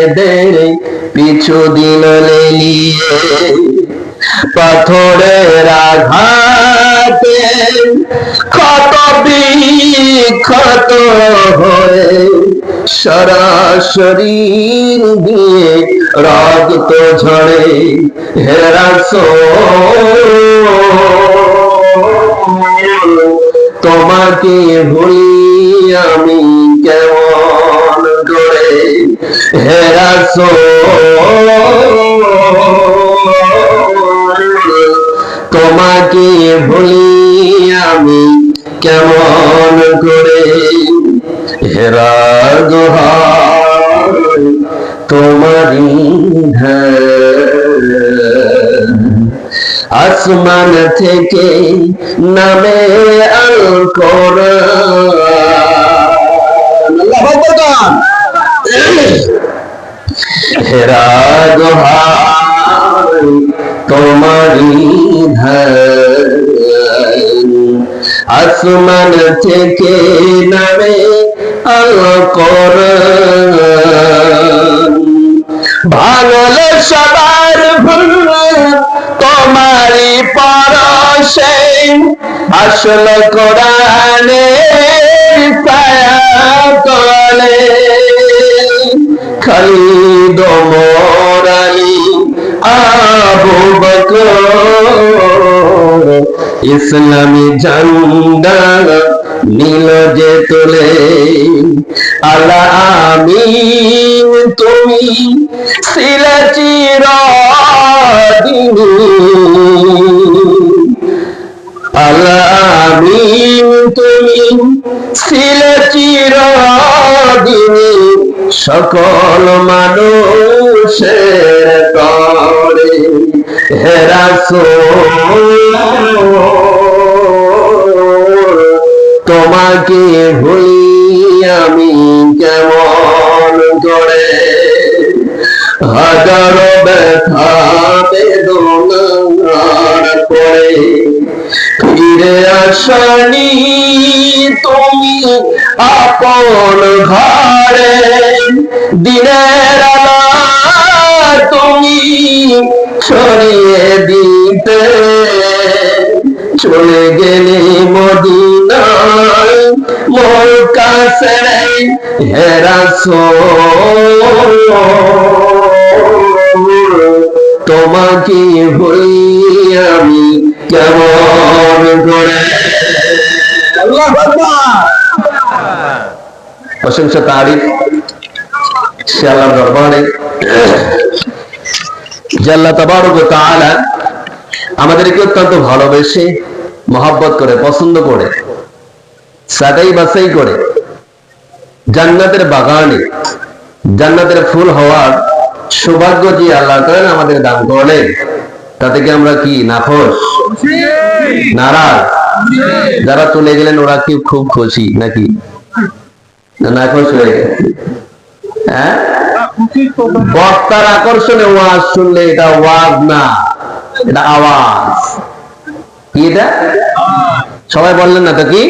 এদের পিছু দিল লেলিয়ে, পাথরের আঘাতে ক্ষত বিক্ষত হয়ে সারা শরীর দিয়ে রক্ত ঝরে। হে রাসূল, তোমাকে ভুলি আমি কেমন করে। হে রাসূল, তোমাকে ভুলি আমি কেমন করে। হেরা দোহাই তোমারি আসমান থেকে নামে আল কোরআন। হেরা দোহাই তোমারি আসমান থেকে নামে আল কোরআন। ভাঙলে সবার ভুল তোমারি পরশে, আসল কোরআনের ছায়া তলে। খালিদ ওমর আলী আবু বকর ইসলামী ঝান্ডা নীল যে তোলে। আল্লাহ আমিন তুমি ছিলে চিরদিনী, আল্লাহ আমিন তুমি ছিলে চিরদিনী সকল মানুষের তরে। হে রাসূল, তোমাকে ভুলি আমি কেমন করে। হাজারো ব্যথা বেদনার পরে ফিরে আসনি তুমি আপন ঘরে। দিনের আলো তুমি ছড়িয়ে দিতে চলে গেলে মদিনায় মোর কাছে। হে রাসূল, তোমাকে ভুলি আমি কেমন করে। আল্লাহু আকবার। প্রশংসা তারিফ সে আল্লাহর দরবারে যে আল্লাহ তাবারক ওয়া তাআলা আমাদেরকে অত্যন্ত ভালোবেসে মহব্বত করে পছন্দ করে সাদাই বাছাই করে জান্নাতের বাগানে জান্নাতের ফুল হওয়ার সৌভাগ্য যে আল্লাহ তাআলা আমাদের দান করলেন, তাতে কি আমরা কি নাখোশ, নারাজ? যারা চলে গেলেন ওরা কি খুব খুশি নাকি নাখোশ হয়ে গেছে? হ্যাঁ, বক্তার আকর্ষণে ওয়াজ শুনলে এটা ওয়াজ না, এটা আওয়াজ। কি এটা? সবাই বললেন না তো কি?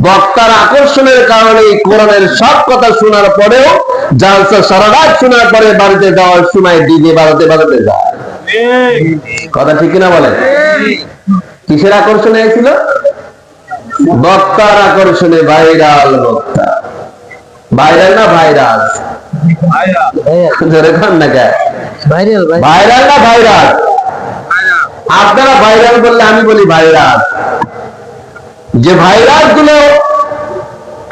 বক্তার আকর্ষণের কারণে কোরআনের সব কথা শোনার পরেও জালসা সারা রাত শোনার পরে বাড়িতে যাওয়ার সময় ডিজে বাজাতে বাজাতে যায়। কথা ঠিক কিনা বলেন? কিসের আকর্ষণে ছিল? বক্তার আকর্ষণে। ভাইরাল বক্তা, ভাইরাল না ভাইরাল? ভাইরাল না ভাইরাল? আপনারা ভাইরাল বললে আমি বলি ভাইরাল। যে ভাইরাল গুলো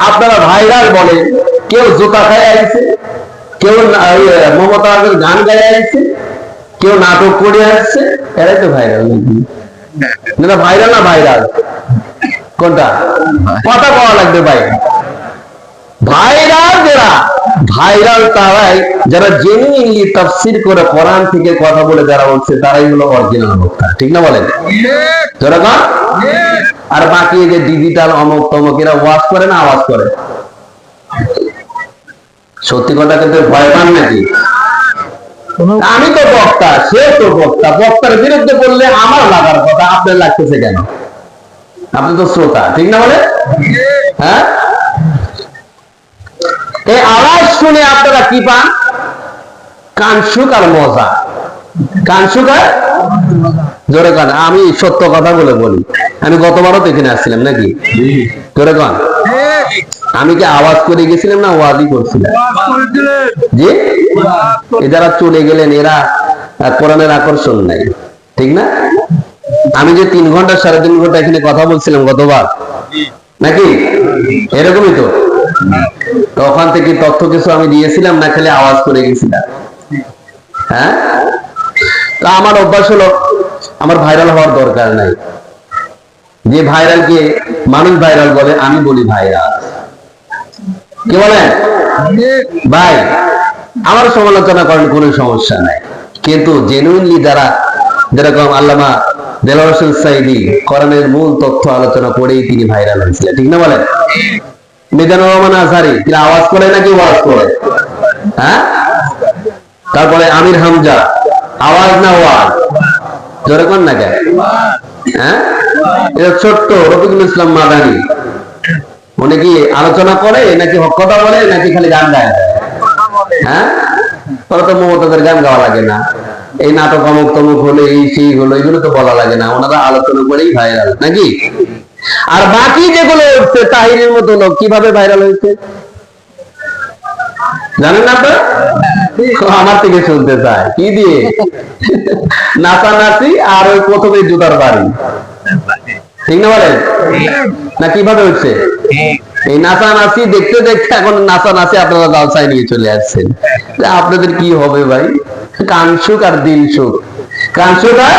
আপনারা ভাইরাল বলে, কেউ জুতা খায় আসছে, কেউ মমতার গান গায়ে আসছে, কেউ নাটক করে আসছে, এরাই তো ভাইরাল। না ভাইরাল না ভাইরাল কোনটা? কথা বলা লাগবে ভাই। ভাইরাল যারা, ভাইরাল তারাই যারা জেনুইনলি তাফসীর করে কোরআন থেকে কথা বলে যারা বলছে, তারাই হলো অরিজিনাল বক্তা। ঠিক না বলেন? আর বাকি যে ডিজিটাল অমুক তমুক এরা ওয়াজ করে না আওয়াজ করে? সত্যি কথা কিন্তু ভয় পান নাকি? আমি তো বক্তা, সে তো বক্তা, বক্তার বিরুদ্ধে বললে আমার লাগার কথা, আপনার লাগতেছে কেন? আপনি তো শ্রোতা। ঠিক না বলে? হ্যাঁ, এই আওয়াজ শুনে আপনারা কি পান? কানসুক আর মজা। কানসুক আর জোরে কান। আমি সত্য কথা বলি, আমি গতবারও তো এখানে আসছিলাম নাকি? জোরে কান। আমি কি আওয়াজ করে গেছিলাম না ওয়াজই করছিলাম? জি, যারা চলে গেলেন এরা কোরআনের আকর্ষণ নাই, ঠিক না? আমি যে 3 ঘন্টা 3.5 ঘন্টা এখানে কথা বলছিলাম গতবার নাকি? এরকমই তো। ওখান থেকে তথ্য কিছু আমি দিয়েছিলাম না, খালি আওয়াজ করে গেছিলাম। হ্যাঁ, তা আমার অভ্যাস হলো আমার ভাইরাল হওয়ার দরকার নাই। যে ভাইরালকে মানুষ ভাইরাল বলে, আমি বলি ভাইরাল। কি বলেন ভাই? আমার সমালোচনা করেন, কোনো সমস্যা নাই, কিন্তু জেনুইনলি যারা, যেরকম আল্লামা দেলোয়ার হোসেন সাঈদী কোরআনের মূল তথ্য আলোচনা করেই তিনি ভাইরাল হয়েছিলেন, ঠিক না বলেন? মিজানুর রহমান আজহারী তিনি আওয়াজ করে নাকি ওয়াজ করে? হ্যাঁ। তারপরে আমির হামজা আওয়াজ না ওয়াজ? জোরে কোন না কেন? হ্যাঁ, এটা ছোট্ট রফিকুল ইসলাম মাদানী, উনি কি আলোচনা করে নাকি হক কথা বলে নাকি খালি গান গায়? হ্যাঁ, তোরা তো মমতাজের গান গাওয়া লাগে না, এই নাটক অমুক তমুক হলো, এই সেই হলো, এগুলো তো বলা লাগে না, ওনারা আলোচনা করেই ভাইরাল নাকি? আর বাকি যেগুলো উঠছে তাহিরের মতো লোক কিভাবে ভাইরাল হয়েছে জানেন না? তো আমার থেকে শুনতে চায় কি দিয়ে? নাচানাচি আর ওই প্রথমে জুতার বাড়ি, ঠিক না বলেন? না কিভাবে হচ্ছে এই নাচানাচি? দেখতে দেখতে এখন নাচানাচি আপনারা জালসায় নিয়ে চলে আসছেন। আপনাদের কি হবে ভাই? কানসুক আর দিলসুক, কানসুক আর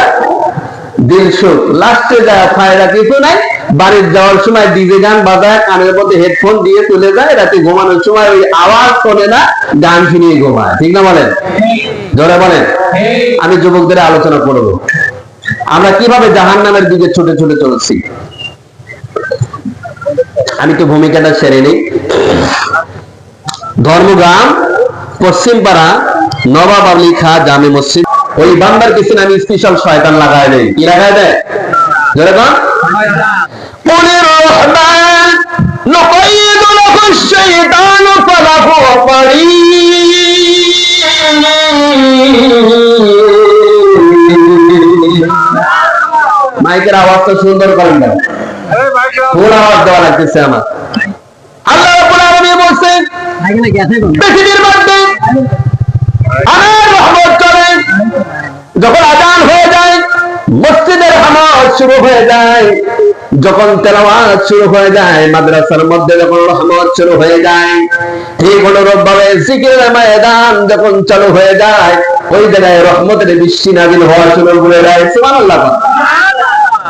দিলসুক, লাস্টে যায় ফায়দা কিছু নাই। বাড়ির যাওয়ার সময় ডিজে গান বাজায়, কানের মধ্যে হেডফোন দিয়ে চলে যায়, রাতে ঘুমানোর সময় ওই আওয়াজ শোনে না, গান শুনিয়ে ঘুমায়, ঠিক না বলেন? জোরে বলেন। আমি যুবকদের আলোচনা করব আমরা কিভাবে জাহান্নামের দিকে ছুটে ছুটে চলছি। আমি তো ভূমিকাটা সেরে নেই। ধর্মগ্রাম পশ্চিমপাড়া নবাব আলী খা জামে মসজিদ, ওই বান্দার পিছনে আমি স্পেশাল শয়তান লাগায় দেই। কি লাগায় দেয়? যেরকম মাইকের আওয়াজটা সুন্দর করেন না, ফুল আওয়াজ দেওয়া লাগতেছে আমার। আল্লাহ রাব্বুল আলামিন বলেন পৃথিবীর মধ্যে আমার রহমত চলে, যখন আযান হয়ে যায় মসজিদের হামাত শুরু হয়ে যায়, যখন তেলাওয়াত শুরু হয়ে যায়, মাদ্রাসার মধ্যে যখন রহমত শুরু হয়ে যায়, ঠিক অনুরূপভাবে জিকিরের ময়দান যখন চালু হয়ে যায়, ওই জায়গায় রহমতের বৃষ্টি নাযিল হওয়া শুরু করে দেয়। সুবহানাল্লাহ।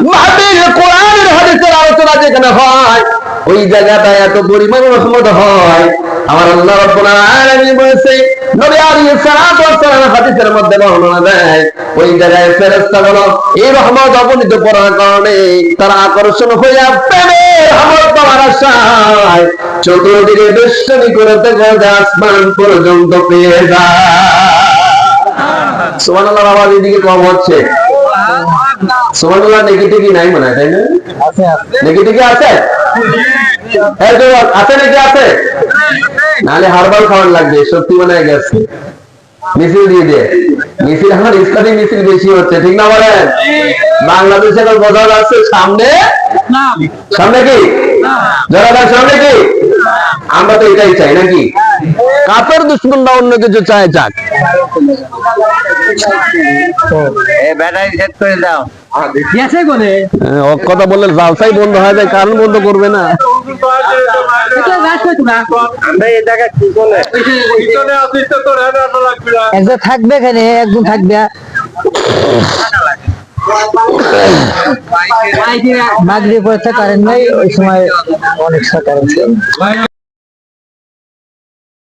মাহফিল কোরআনের হাদিসের আলোচনা যেখানে হয়, ওই জায়গাটায় এত পরিমাণ রহমত হয়। আমার আল্লাহ রাব্বুল আলামিন বলেছে, নবী আলাইহিস সালাতু ওয়াস সালাম হাদিসের মধ্যে বর্ণনা দেয়, ওই জায়গায় ফেরেশতাগুলো এই রহমত অবনীত করার কারণে তারা আকর্ষণ হইয়া প্রেমের রহমত পাওয়ার আশায় চতুর্দিকে বেষ্টনী করতে করতে আসমান পর্যন্ত পেয়ে যায়। সুবহানাল্লাহ। আওয়াজ এদিকে কম হচ্ছে। সুবহানাল্লাহ। নেগেটিভই নাই মনে হয়, তাই না? নেগেটিভই আছে? আছে নাকি? আছে, নাহলে হারবাল খাওয়ার লাগবে। সত্যি মনে হয় গেছে, মিছিল দিয়ে দিয়ে মিছিল, আমার ইসলামী মিছিল বেশি হচ্ছে, ঠিক না বলেন? বাংলাদেশে এখন বোঝা যাচ্ছে সামনে সামনে কি যারা সামনে কি, আমরা তো এটাই চাই নাকি? কাফের দুশমন বা অন্য কিছু চায় যাক। কথা বললে জালসাই বন্ধ হয়ে যায়, কারণ বন্ধ করবে না। একজন থাকবে এখানে, একজন থাকবে মাগরিব পরে কারেন্ট নাই, ওই সময় অনেক কারেন্ট।